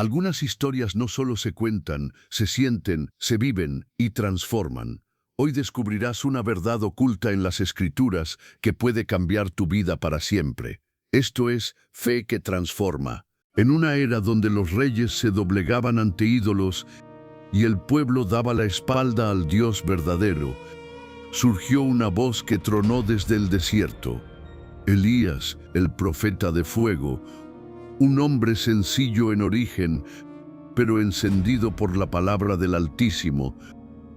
Algunas historias no solo se cuentan, se sienten, se viven y transforman. Hoy descubrirás una verdad oculta en las Escrituras que puede cambiar tu vida para siempre. Esto es Fe que Transforma. En una era donde los reyes se doblegaban ante ídolos y el pueblo daba la espalda al Dios verdadero, surgió una voz que tronó desde el desierto. Elías, el profeta de fuego, un hombre sencillo en origen, pero encendido por la palabra del Altísimo,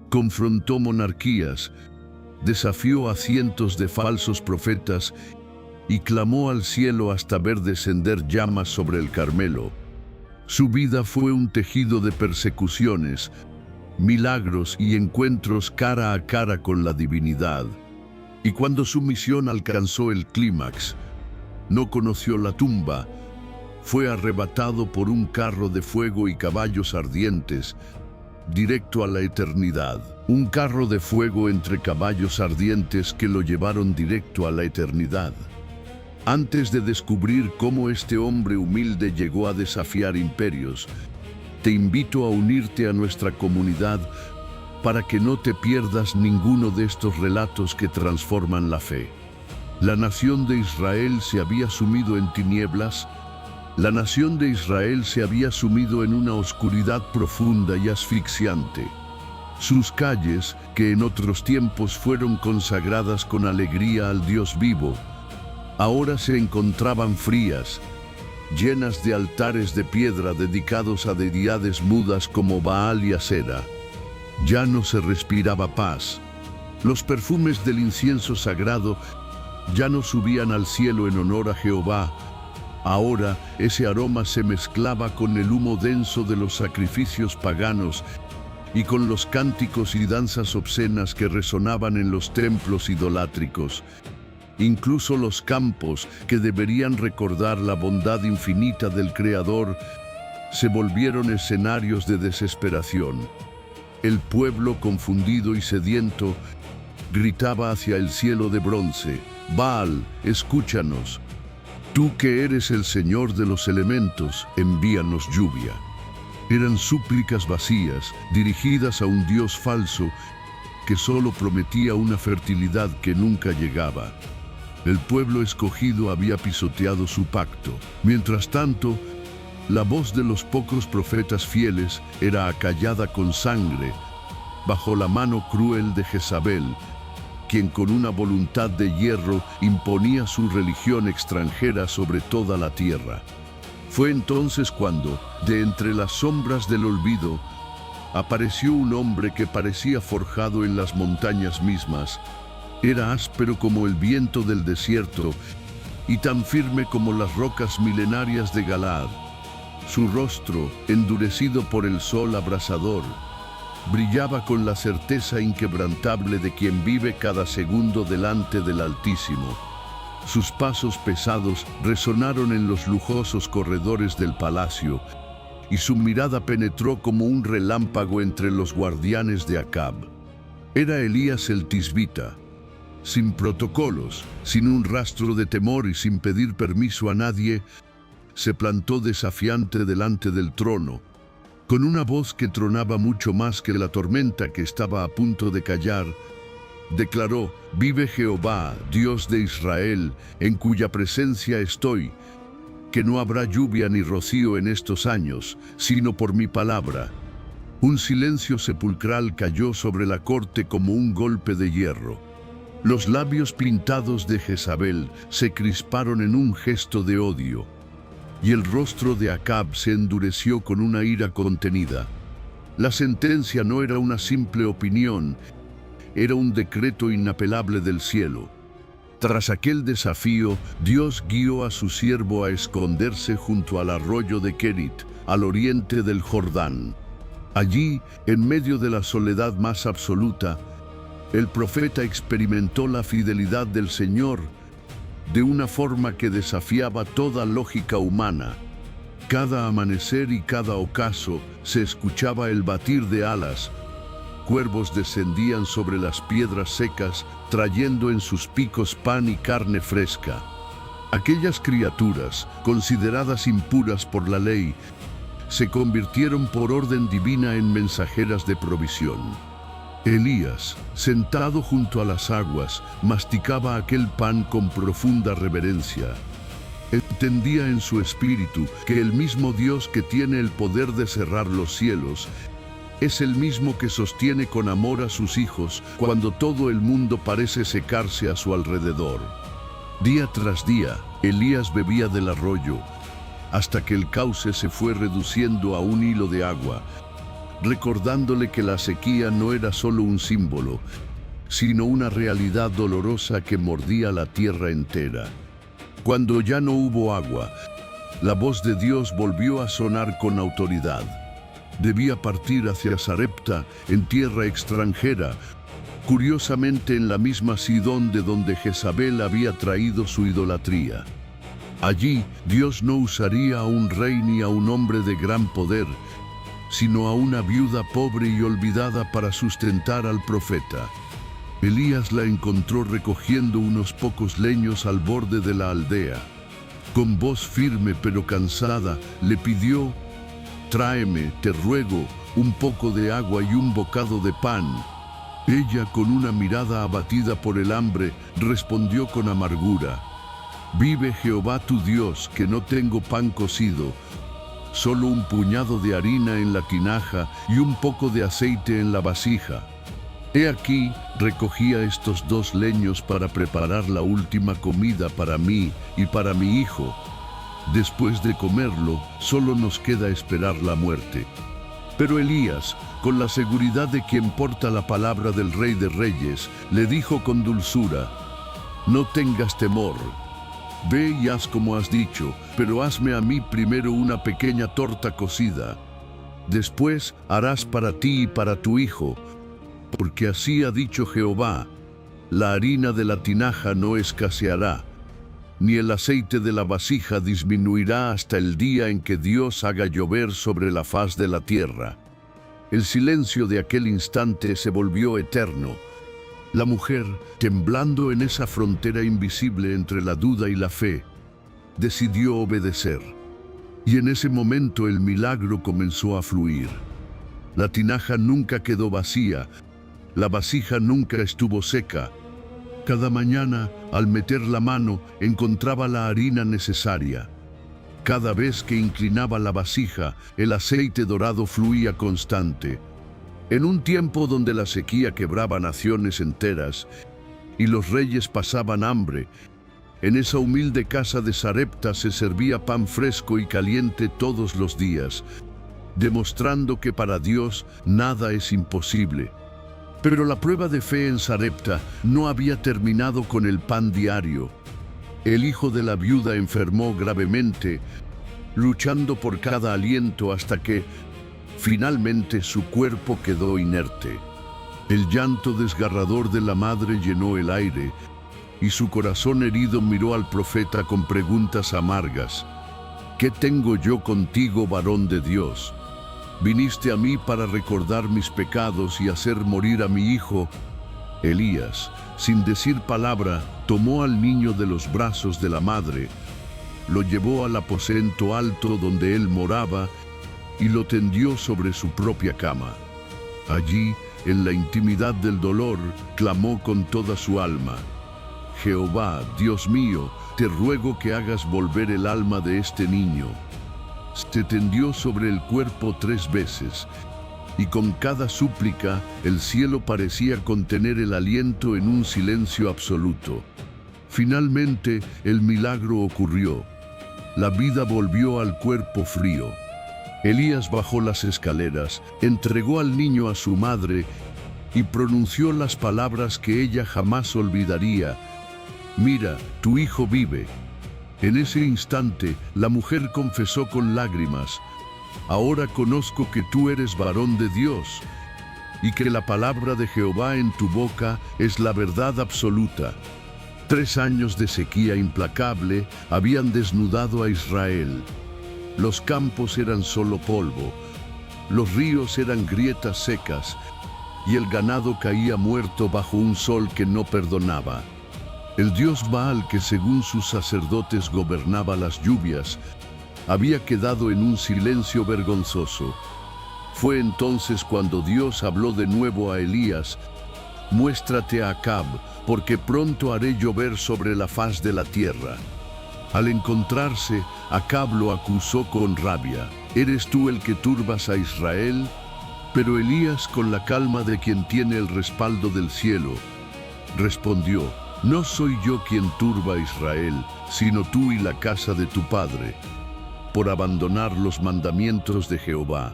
confrontó monarquías, desafió a cientos de falsos profetas y clamó al cielo hasta ver descender llamas sobre el Carmelo. Su vida fue un tejido de persecuciones, milagros y encuentros cara a cara con la divinidad. Y cuando su misión alcanzó el clímax, no conoció la tumba, fue arrebatado por un carro de fuego y caballos ardientes, directo a la eternidad. Un carro de fuego entre caballos ardientes que lo llevaron directo a la eternidad. Antes de descubrir cómo este hombre humilde llegó a desafiar imperios, te invito a unirte a nuestra comunidad para que no te pierdas ninguno de estos relatos que transforman la fe. La nación de Israel se había sumido en tinieblas. La nación de Israel se había sumido en una oscuridad profunda y asfixiante. Sus calles, que en otros tiempos fueron consagradas con alegría al Dios vivo, ahora se encontraban frías, llenas de altares de piedra dedicados a deidades mudas como Baal y Asera. Ya no se respiraba paz. Los perfumes del incienso sagrado ya no subían al cielo en honor a Jehová. Ahora ese aroma se mezclaba con el humo denso de los sacrificios paganos y con los cánticos y danzas obscenas que resonaban en los templos idolátricos. Incluso los campos, que deberían recordar la bondad infinita del Creador, se volvieron escenarios de desesperación. El pueblo, confundido y sediento, gritaba hacia el cielo de bronce: «Baal, escúchanos. Tú que eres el Señor de los elementos, envíanos lluvia». Eran súplicas vacías, dirigidas a un Dios falso que solo prometía una fertilidad que nunca llegaba. El pueblo escogido había pisoteado su pacto. Mientras tanto, la voz de los pocos profetas fieles era acallada con sangre, bajo la mano cruel de Jezabel, quien con una voluntad de hierro imponía su religión extranjera sobre toda la tierra. Fue entonces cuando, de entre las sombras del olvido, apareció un hombre que parecía forjado en las montañas mismas. Era áspero como el viento del desierto y tan firme como las rocas milenarias de Galaad. Su rostro, endurecido por el sol abrasador, brillaba con la certeza inquebrantable de quien vive cada segundo delante del Altísimo. Sus pasos pesados resonaron en los lujosos corredores del palacio, y su mirada penetró como un relámpago entre los guardianes de Acab. Era Elías el Tisbita. Sin protocolos, sin un rastro de temor y sin pedir permiso a nadie, se plantó desafiante delante del trono, con una voz que tronaba mucho más que la tormenta que estaba a punto de callar. Declaró: «Vive Jehová, Dios de Israel, en cuya presencia estoy, que no habrá lluvia ni rocío en estos años, sino por mi palabra». Un silencio sepulcral cayó sobre la corte como un golpe de hierro. Los labios pintados de Jezabel se crisparon en un gesto de odio, y el rostro de Acab se endureció con una ira contenida. La sentencia no era una simple opinión, era un decreto inapelable del cielo. Tras aquel desafío, Dios guió a su siervo a esconderse junto al arroyo de Kerit, al oriente del Jordán. Allí, en medio de la soledad más absoluta, el profeta experimentó la fidelidad del Señor de una forma que desafiaba toda lógica humana. Cada amanecer y cada ocaso se escuchaba el batir de alas. Cuervos descendían sobre las piedras secas, trayendo en sus picos pan y carne fresca. Aquellas criaturas, consideradas impuras por la ley, se convirtieron por orden divina en mensajeras de provisión. Elías, sentado junto a las aguas, masticaba aquel pan con profunda reverencia. Entendía en su espíritu que el mismo Dios que tiene el poder de cerrar los cielos es el mismo que sostiene con amor a sus hijos cuando todo el mundo parece secarse a su alrededor. Día tras día, Elías bebía del arroyo, hasta que el cauce se fue reduciendo a un hilo de agua, recordándole que la sequía no era solo un símbolo, sino una realidad dolorosa que mordía la tierra entera. Cuando ya no hubo agua, la voz de Dios volvió a sonar con autoridad. Debía partir hacia Sarepta, en tierra extranjera, curiosamente en la misma Sidón de donde Jezabel había traído su idolatría. Allí, Dios no usaría a un rey ni a un hombre de gran poder, sino a una viuda pobre y olvidada para sustentar al profeta. Elías la encontró recogiendo unos pocos leños al borde de la aldea. Con voz firme pero cansada, le pidió: «Tráeme, te ruego, un poco de agua y un bocado de pan». Ella, con una mirada abatida por el hambre, respondió con amargura: «Vive Jehová tu Dios, que no tengo pan cocido, solo un puñado de harina en la tinaja y un poco de aceite en la vasija. He aquí, recogía estos 2 leños para preparar la última comida para mí y para mi hijo. Después de comerlo, solo nos queda esperar la muerte». Pero Elías, con la seguridad de quien porta la palabra del Rey de Reyes, le dijo con dulzura: «No tengas temor. Ve y haz como has dicho, pero hazme a mí primero una pequeña torta cocida. Después harás para ti y para tu hijo, porque así ha dicho Jehová: la harina de la tinaja no escaseará, ni el aceite de la vasija disminuirá hasta el día en que Dios haga llover sobre la faz de la tierra». El silencio de aquel instante se volvió eterno. La mujer, temblando en esa frontera invisible entre la duda y la fe, decidió obedecer. Y en ese momento el milagro comenzó a fluir. La tinaja nunca quedó vacía, la vasija nunca estuvo seca. Cada mañana, al meter la mano, encontraba la harina necesaria. Cada vez que inclinaba la vasija, el aceite dorado fluía constante. En un tiempo donde la sequía quebraba naciones enteras y los reyes pasaban hambre, en esa humilde casa de Sarepta se servía pan fresco y caliente todos los días, demostrando que para Dios nada es imposible. Pero la prueba de fe en Sarepta no había terminado con el pan diario. El hijo de la viuda enfermó gravemente, luchando por cada aliento hasta que, finalmente, su cuerpo quedó inerte. El llanto desgarrador de la madre llenó el aire, y su corazón herido miró al profeta con preguntas amargas. «¿Qué tengo yo contigo, varón de Dios? ¿Viniste a mí para recordar mis pecados y hacer morir a mi hijo?» Elías, sin decir palabra, tomó al niño de los brazos de la madre, lo llevó al aposento alto donde él moraba y lo tendió sobre su propia cama. Allí, en la intimidad del dolor, clamó con toda su alma: «Jehová, Dios mío, te ruego que hagas volver el alma de este niño». Se tendió sobre el cuerpo 3 veces, y con cada súplica el cielo parecía contener el aliento en un silencio absoluto. Finalmente, el milagro ocurrió. La vida volvió al cuerpo frío. Elías bajó las escaleras, entregó al niño a su madre y pronunció las palabras que ella jamás olvidaría: «Mira, tu hijo vive». En ese instante, la mujer confesó con lágrimas: «Ahora conozco que tú eres varón de Dios, y que la palabra de Jehová en tu boca es la verdad absoluta». 3 años de sequía implacable habían desnudado a Israel. Los campos eran solo polvo, los ríos eran grietas secas, y el ganado caía muerto bajo un sol que no perdonaba. El dios Baal, que según sus sacerdotes gobernaba las lluvias, había quedado en un silencio vergonzoso. Fue entonces cuando Dios habló de nuevo a Elías: «Muéstrate a Acab, porque pronto haré llover sobre la faz de la tierra». Al encontrarse, Acab lo acusó con rabia: «¿Eres tú el que turbas a Israel?». Pero Elías, con la calma de quien tiene el respaldo del cielo, respondió: «No soy yo quien turba a Israel, sino tú y la casa de tu padre, por abandonar los mandamientos de Jehová».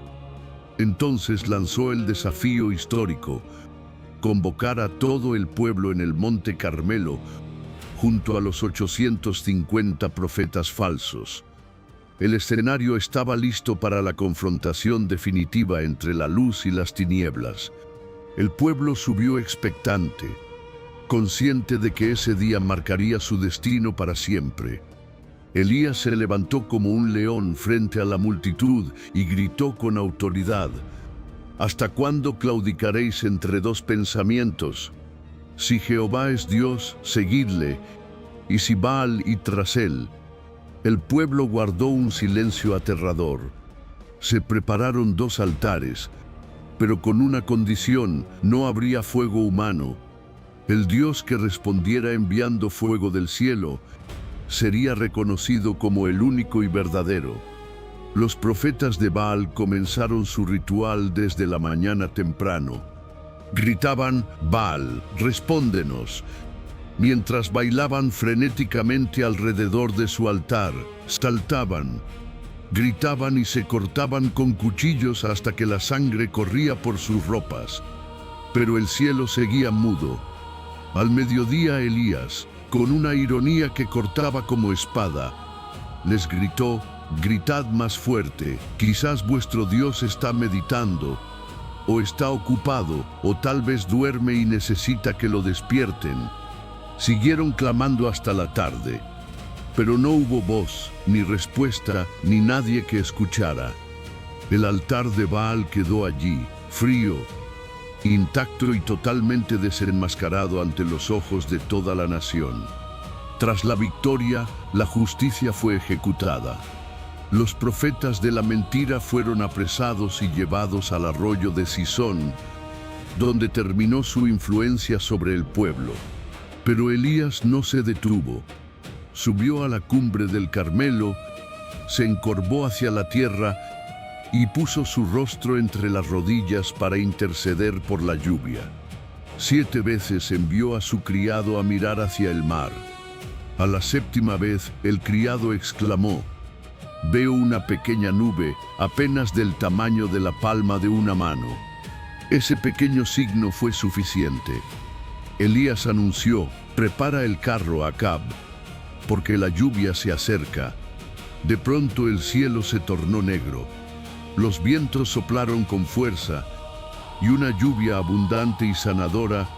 Entonces lanzó el desafío histórico: convocar a todo el pueblo en el Monte Carmelo, junto a los 850 profetas falsos. El escenario estaba listo para la confrontación definitiva entre la luz y las tinieblas. El pueblo subió expectante, consciente de que ese día marcaría su destino para siempre. Elías se levantó como un león frente a la multitud y gritó con autoridad: «¿Hasta cuándo claudicaréis entre dos pensamientos? Si Jehová es Dios, seguidle, y si Baal, y tras él». El pueblo guardó un silencio aterrador. Se prepararon 2 altares, pero con una condición: no habría fuego humano. El Dios que respondiera enviando fuego del cielo sería reconocido como el único y verdadero. Los profetas de Baal comenzaron su ritual desde la mañana temprano. Gritaban: «Baal, respóndenos», mientras bailaban frenéticamente alrededor de su altar. Saltaban, gritaban y se cortaban con cuchillos hasta que la sangre corría por sus ropas. Pero el cielo seguía mudo. Al mediodía, Elías, con una ironía que cortaba como espada, les gritó: «Gritad más fuerte, quizás vuestro Dios está meditando, o está ocupado, o tal vez duerme y necesita que lo despierten». Siguieron clamando hasta la tarde, pero no hubo voz, ni respuesta, ni nadie que escuchara. El altar de Baal quedó allí, frío, intacto y totalmente desenmascarado ante los ojos de toda la nación. Tras la victoria, la justicia fue ejecutada. Los profetas de la mentira fueron apresados y llevados al arroyo de Cisón, donde terminó su influencia sobre el pueblo. Pero Elías no se detuvo. Subió a la cumbre del Carmelo, se encorvó hacia la tierra y puso su rostro entre las rodillas para interceder por la lluvia. 7 veces envió a su criado a mirar hacia el mar. A la 7ª vez, el criado exclamó: «Veo una pequeña nube, apenas del tamaño de la palma de una mano». Ese pequeño signo fue suficiente. Elías anunció: «Prepara el carro, Acab, porque la lluvia se acerca». De pronto el cielo se tornó negro. Los vientos soplaron con fuerza y una lluvia abundante y sanadora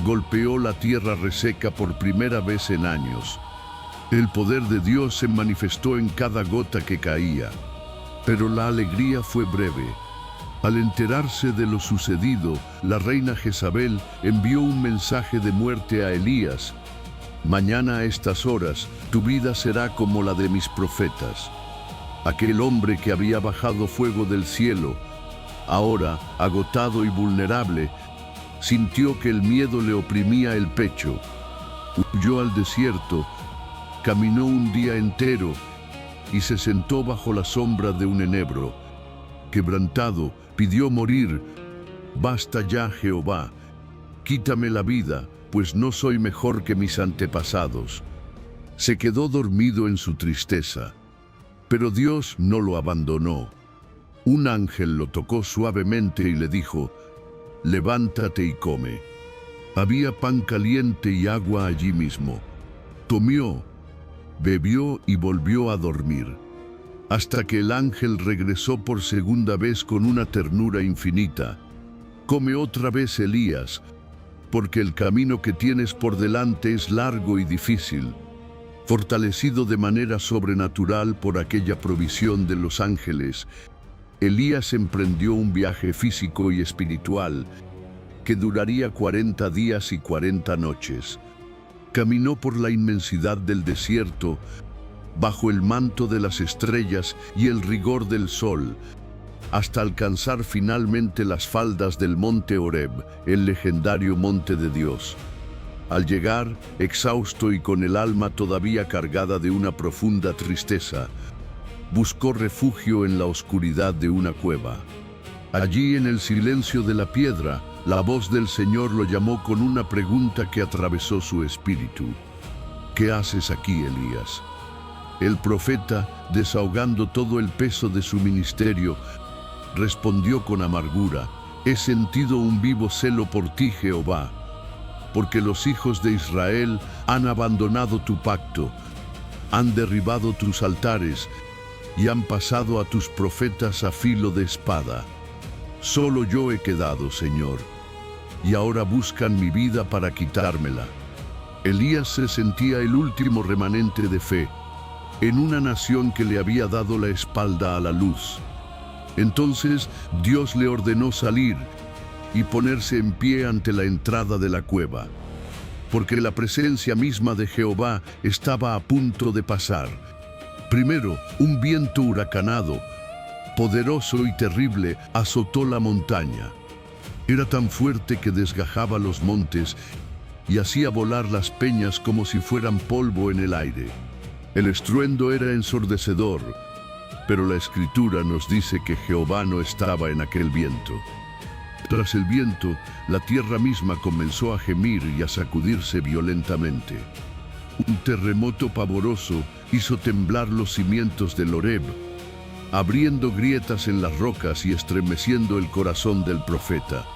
golpeó la tierra reseca por primera vez en años. El poder de Dios se manifestó en cada gota que caía. Pero la alegría fue breve. Al enterarse de lo sucedido, la reina Jezabel envió un mensaje de muerte a Elías: «Mañana a estas horas, tu vida será como la de mis profetas». Aquel hombre que había bajado fuego del cielo, ahora, agotado y vulnerable, sintió que el miedo le oprimía el pecho. Huyó al desierto, caminó un día entero y se sentó bajo la sombra de un enebro. Quebrantado, pidió morir: «Basta ya, Jehová, quítame la vida, pues no soy mejor que mis antepasados». Se quedó dormido en su tristeza, pero Dios no lo abandonó. Un ángel lo tocó suavemente y le dijo: «Levántate y come». Había pan caliente y agua allí mismo. Comió, bebió y volvió a dormir, hasta que el ángel regresó por segunda vez con una ternura infinita: «Come otra vez, Elías, porque el camino que tienes por delante es largo y difícil». Fortalecido de manera sobrenatural por aquella provisión de los ángeles, Elías emprendió un viaje físico y espiritual que duraría 40 días y 40 noches. Caminó por la inmensidad del desierto, bajo el manto de las estrellas y el rigor del sol, hasta alcanzar finalmente las faldas del monte Horeb, el legendario monte de Dios. Al llegar, exhausto y con el alma todavía cargada de una profunda tristeza, buscó refugio en la oscuridad de una cueva. Allí, en el silencio de la piedra, la voz del Señor lo llamó con una pregunta que atravesó su espíritu. ¿Qué haces aquí, Elías? El profeta, desahogando todo el peso de su ministerio, respondió con amargura: he sentido un vivo celo por ti, Jehová, porque los hijos de Israel han abandonado tu pacto, han derribado tus altares y han pasado a tus profetas a filo de espada. Solo yo he quedado, Señor, y ahora buscan mi vida para quitármela. Elías se sentía el último remanente de fe en una nación que le había dado la espalda a la luz. Entonces Dios le ordenó salir y ponerse en pie ante la entrada de la cueva, porque la presencia misma de Jehová estaba a punto de pasar. Primero, un viento huracanado, poderoso y terrible, azotó la montaña. Era tan fuerte que desgajaba los montes y hacía volar las peñas como si fueran polvo en el aire. El estruendo era ensordecedor, pero la Escritura nos dice que Jehová no estaba en aquel viento. Tras el viento, la tierra misma comenzó a gemir y a sacudirse violentamente. Un terremoto pavoroso hizo temblar los cimientos del Horeb, abriendo grietas en las rocas y estremeciendo el corazón del profeta.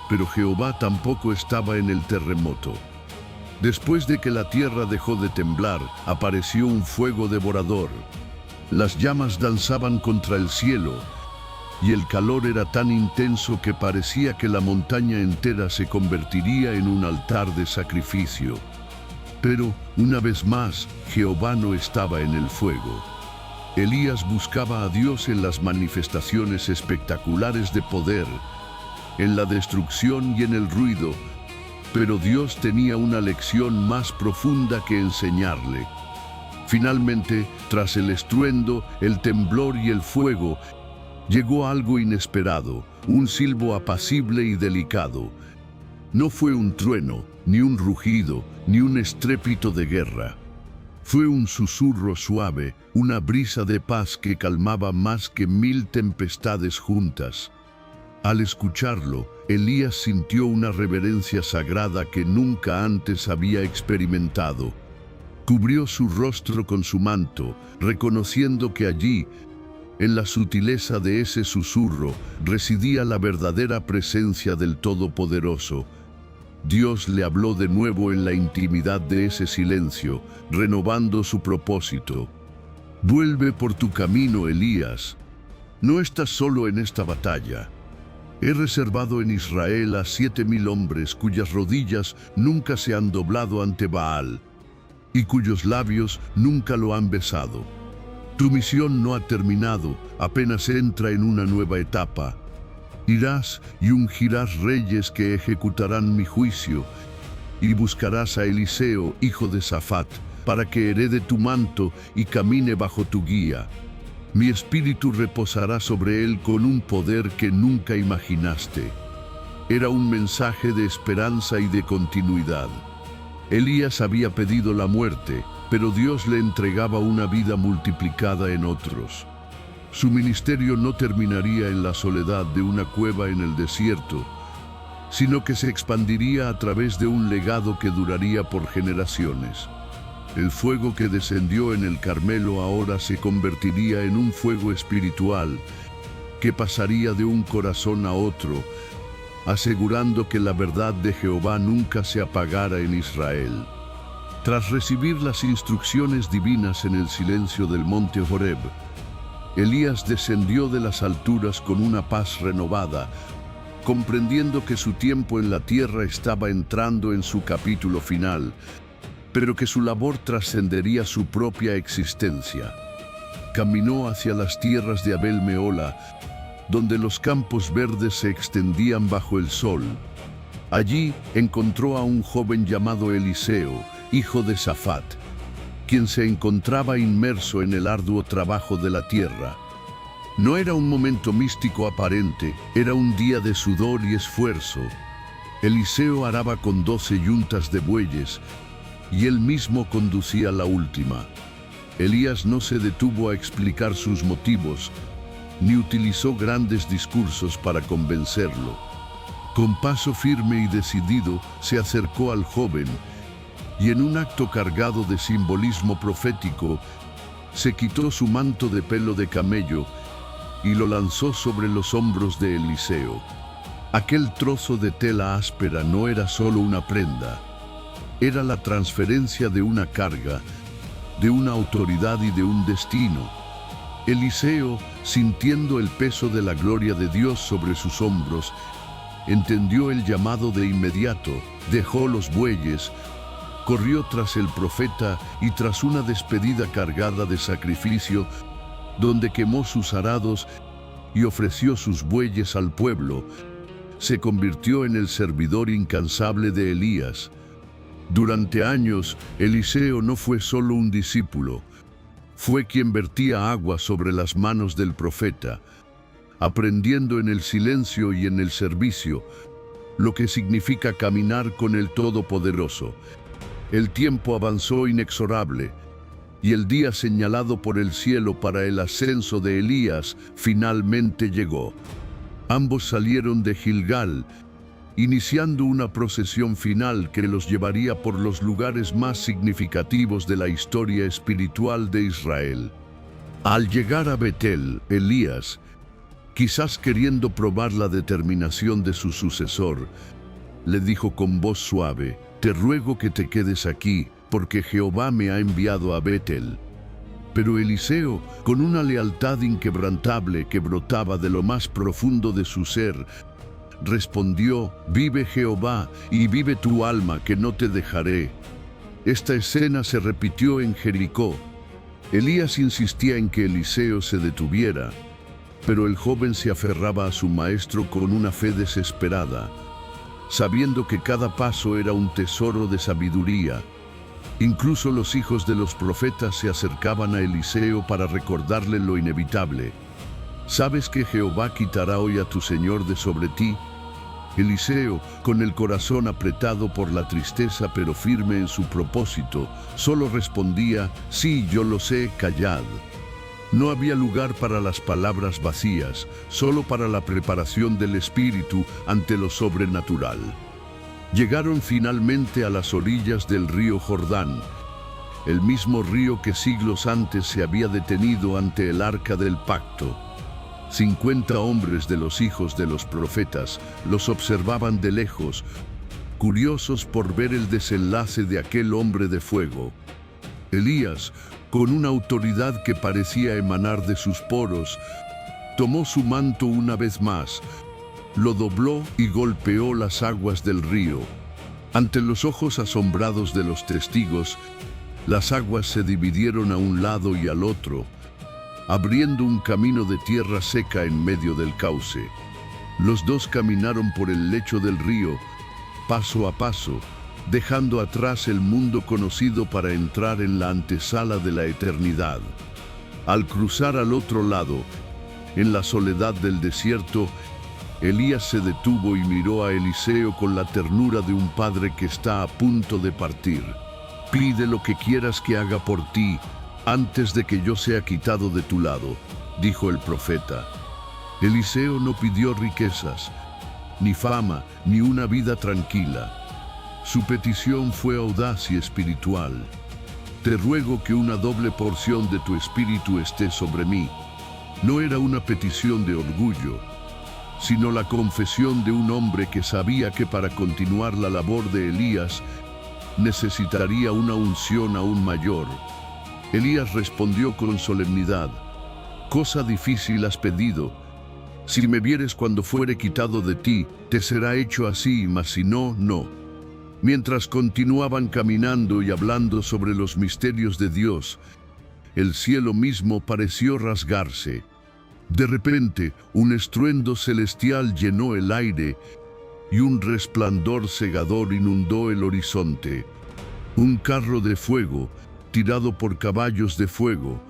Pero Jehová tampoco estaba en el terremoto. Después de que la tierra dejó de temblar, apareció un fuego devorador. Las llamas danzaban contra el cielo, y el calor era tan intenso que parecía que la montaña entera se convertiría en un altar de sacrificio. Pero, una vez más, Jehová no estaba en el fuego. Elías buscaba a Dios en las manifestaciones espectaculares de poder, en la destrucción y en el ruido, pero Dios tenía una lección más profunda que enseñarle. Finalmente, tras el estruendo, el temblor y el fuego, llegó algo inesperado, un silbo apacible y delicado. No fue un trueno, ni un rugido, ni un estrépito de guerra. Fue un susurro suave, una brisa de paz que calmaba más que 1000 tempestades juntas. Al escucharlo, Elías sintió una reverencia sagrada que nunca antes había experimentado. Cubrió su rostro con su manto, reconociendo que allí, en la sutileza de ese susurro, residía la verdadera presencia del Todopoderoso. Dios le habló de nuevo en la intimidad de ese silencio, renovando su propósito. Vuelve por tu camino, Elías. No estás solo en esta batalla. He reservado en Israel a 7000 hombres cuyas rodillas nunca se han doblado ante Baal y cuyos labios nunca lo han besado. Tu misión no ha terminado, apenas entra en una nueva etapa. Irás y ungirás reyes que ejecutarán mi juicio, y buscarás a Eliseo, hijo de Safat, para que herede tu manto y camine bajo tu guía. Mi espíritu reposará sobre él con un poder que nunca imaginaste. Era un mensaje de esperanza y de continuidad. Elías había pedido la muerte, pero Dios le entregaba una vida multiplicada en otros. Su ministerio no terminaría en la soledad de una cueva en el desierto, sino que se expandiría a través de un legado que duraría por generaciones. El fuego que descendió en el Carmelo ahora se convertiría en un fuego espiritual que pasaría de un corazón a otro, asegurando que la verdad de Jehová nunca se apagara en Israel. Tras recibir las instrucciones divinas en el silencio del monte Horeb, Elías descendió de las alturas con una paz renovada, comprendiendo que su tiempo en la tierra estaba entrando en su capítulo final, pero que su labor trascendería su propia existencia. Caminó hacia las tierras de Abel Mehola, donde los campos verdes se extendían bajo el sol. Allí encontró a un joven llamado Eliseo, hijo de Safat, quien se encontraba inmerso en el arduo trabajo de la tierra. No era un momento místico aparente, era un día de sudor y esfuerzo. Eliseo araba con 12 yuntas de bueyes y él mismo conducía la última. Elías no se detuvo a explicar sus motivos, ni utilizó grandes discursos para convencerlo. Con paso firme y decidido se acercó al joven y en un acto cargado de simbolismo profético, se quitó su manto de pelo de camello y lo lanzó sobre los hombros de Eliseo. Aquel trozo de tela áspera no era solo una prenda, era la transferencia de una carga, de una autoridad y de un destino. Eliseo, sintiendo el peso de la gloria de Dios sobre sus hombros, entendió el llamado de inmediato, dejó los bueyes, corrió tras el profeta y tras una despedida cargada de sacrificio, donde quemó sus arados y ofreció sus bueyes al pueblo, se convirtió en el servidor incansable de Elías. Durante años, Eliseo no fue solo un discípulo, fue quien vertía agua sobre las manos del profeta, aprendiendo en el silencio y en el servicio, lo que significa caminar con el Todopoderoso. El tiempo avanzó inexorable, y el día señalado por el cielo para el ascenso de Elías finalmente llegó. Ambos salieron de Gilgal, iniciando una procesión final que los llevaría por los lugares más significativos de la historia espiritual de Israel. Al llegar a Betel, Elías, quizás queriendo probar la determinación de su sucesor, le dijo con voz suave: «Te ruego que te quedes aquí, porque Jehová me ha enviado a Betel». Pero Eliseo, con una lealtad inquebrantable que brotaba de lo más profundo de su ser, respondió: «Vive Jehová, y vive tu alma, que no te dejaré». Esta escena se repitió en Jericó. Elías insistía en que Eliseo se detuviera, pero el joven se aferraba a su maestro con una fe desesperada, sabiendo que cada paso era un tesoro de sabiduría. Incluso los hijos de los profetas se acercaban a Eliseo para recordarle lo inevitable: «¿Sabes que Jehová quitará hoy a tu señor de sobre ti?». Eliseo, con el corazón apretado por la tristeza pero firme en su propósito, solo respondía: «Sí, yo lo sé, callad». No había lugar para las palabras vacías, solo para la preparación del espíritu ante lo sobrenatural. Llegaron finalmente a las orillas del río Jordán, el mismo río que siglos antes se había detenido ante el arca del pacto. 50 hombres de los hijos de los profetas los observaban de lejos, curiosos por ver el desenlace de aquel hombre de fuego. Elías, con una autoridad que parecía emanar de sus poros, tomó su manto una vez más, lo dobló y golpeó las aguas del río. Ante los ojos asombrados de los testigos, las aguas se dividieron a un lado y al otro, abriendo un camino de tierra seca en medio del cauce. Los dos caminaron por el lecho del río, paso a paso, dejando atrás el mundo conocido para entrar en la antesala de la eternidad. Al cruzar al otro lado, en la soledad del desierto, Elías se detuvo y miró a Eliseo con la ternura de un padre que está a punto de partir. «Pide lo que quieras que haga por ti, antes de que yo sea quitado de tu lado», dijo el profeta. Eliseo no pidió riquezas, ni fama, ni una vida tranquila. Su petición fue audaz y espiritual. «Te ruego que una doble porción de tu espíritu esté sobre mí». No era una petición de orgullo, sino la confesión de un hombre que sabía que para continuar la labor de Elías necesitaría una unción aún mayor. Elías respondió con solemnidad: «Cosa difícil has pedido. Si me vieres cuando fuere quitado de ti, te será hecho así, mas si no, no». Mientras continuaban caminando y hablando sobre los misterios de Dios, el cielo mismo pareció rasgarse. De repente, un estruendo celestial llenó el aire y un resplandor cegador inundó el horizonte. Un carro de fuego, tirado por caballos de fuego,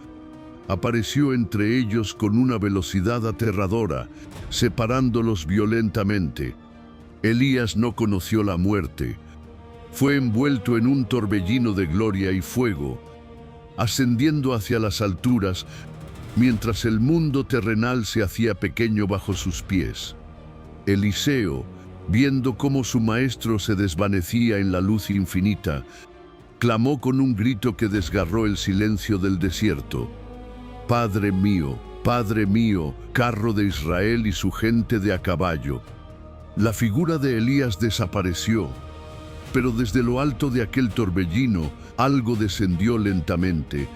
apareció entre ellos con una velocidad aterradora, separándolos violentamente. Elías no conoció la muerte. Fue envuelto en un torbellino de gloria y fuego, ascendiendo hacia las alturas, mientras el mundo terrenal se hacía pequeño bajo sus pies. Eliseo, viendo cómo su maestro se desvanecía en la luz infinita, clamó con un grito que desgarró el silencio del desierto: Padre mío, carro de Israel y su gente de a caballo. La figura de Elías desapareció, pero desde lo alto de aquel torbellino algo descendió lentamente,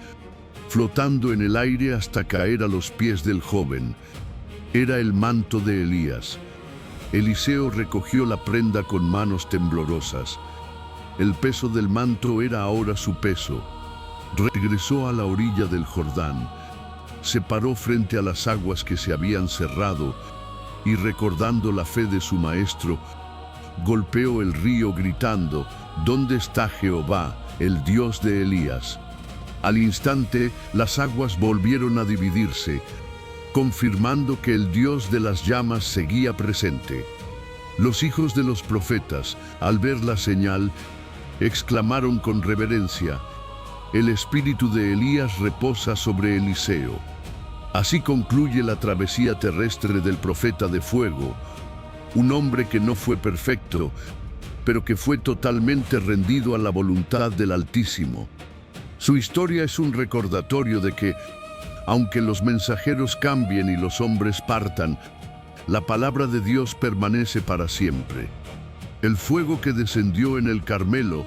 flotando en el aire hasta caer a los pies del joven. Era el manto de Elías. Eliseo recogió la prenda con manos temblorosas. El peso del manto era ahora su peso. Regresó a la orilla del Jordán, se paró frente a las aguas que se habían cerrado y, recordando la fe de su maestro, golpeó el río gritando: ¿Dónde está Jehová, el Dios de Elías? Al instante, las aguas volvieron a dividirse, confirmando que el Dios de las llamas seguía presente. Los hijos de los profetas, al ver la señal, exclamaron con reverencia: el espíritu de Elías reposa sobre Eliseo. Así concluye la travesía terrestre del profeta de fuego, un hombre que no fue perfecto, pero que fue totalmente rendido a la voluntad del Altísimo. Su historia es un recordatorio de que, aunque los mensajeros cambien y los hombres partan, la palabra de Dios permanece para siempre. El fuego que descendió en el Carmelo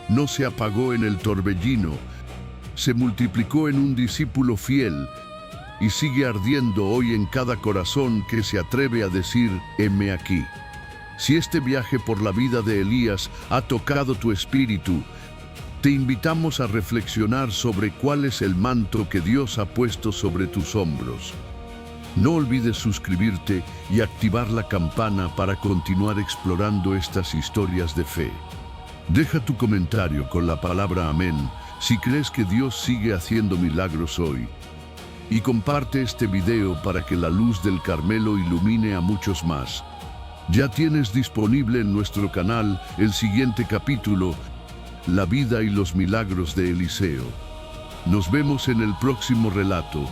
no se apagó en el torbellino, se multiplicó en un discípulo fiel y sigue ardiendo hoy en cada corazón que se atreve a decir: heme aquí. Si este viaje por la vida de Elías ha tocado tu espíritu, te invitamos a reflexionar sobre cuál es el manto que Dios ha puesto sobre tus hombros. No olvides suscribirte y activar la campana para continuar explorando estas historias de fe. Deja tu comentario con la palabra amén si crees que Dios sigue haciendo milagros hoy. Y comparte este video para que la luz del Carmelo ilumine a muchos más. Ya tienes disponible en nuestro canal el siguiente capítulo: La vida y los milagros de Eliseo. Nos vemos en el próximo relato.